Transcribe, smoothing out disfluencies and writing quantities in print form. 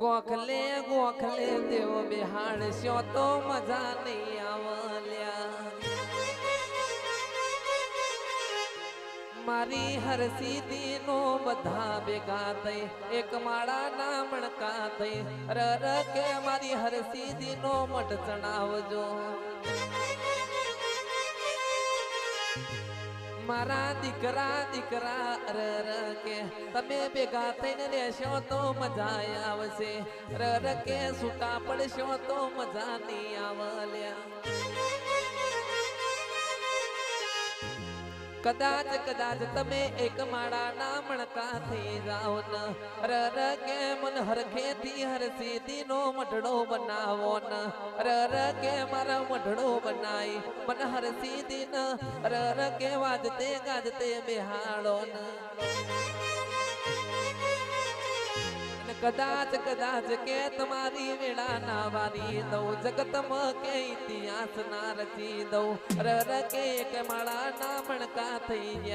ગોખલે ગોખલે દેવ બિહાડશો તો મજા નહીં આવલ્યા મારી હરસીદી નો બધા ભેગા થઈ એક માળા ના મણકા થઈ રર કે મારી હરસીદી નો મઠ ચણાવજો મારા દીકરા દીકરા રર કે તમે ભેગા થઈને રહેશો તો મજા આવશે રર કે છૂટા પડશો તો મજા નહીં આવલ્યા કદાચ કદાચ તમે એક માળા ના મણકા થઈ જાઓ ને રર કે મન હરખેથી હરસીદી નો મઢડો બનાવો ને રર કે મારા મઢડો બનાવી મન હરસીદી ને રર કે વાજતે ગાજતે બેહાડો ને કદાચ કદાચ કે તમારી વેળા ના વારી દઉં જગતમાં કે ઇતિહાસ ના રચી દઉં રર કે એક માળા ના મણકા થઈ ગયા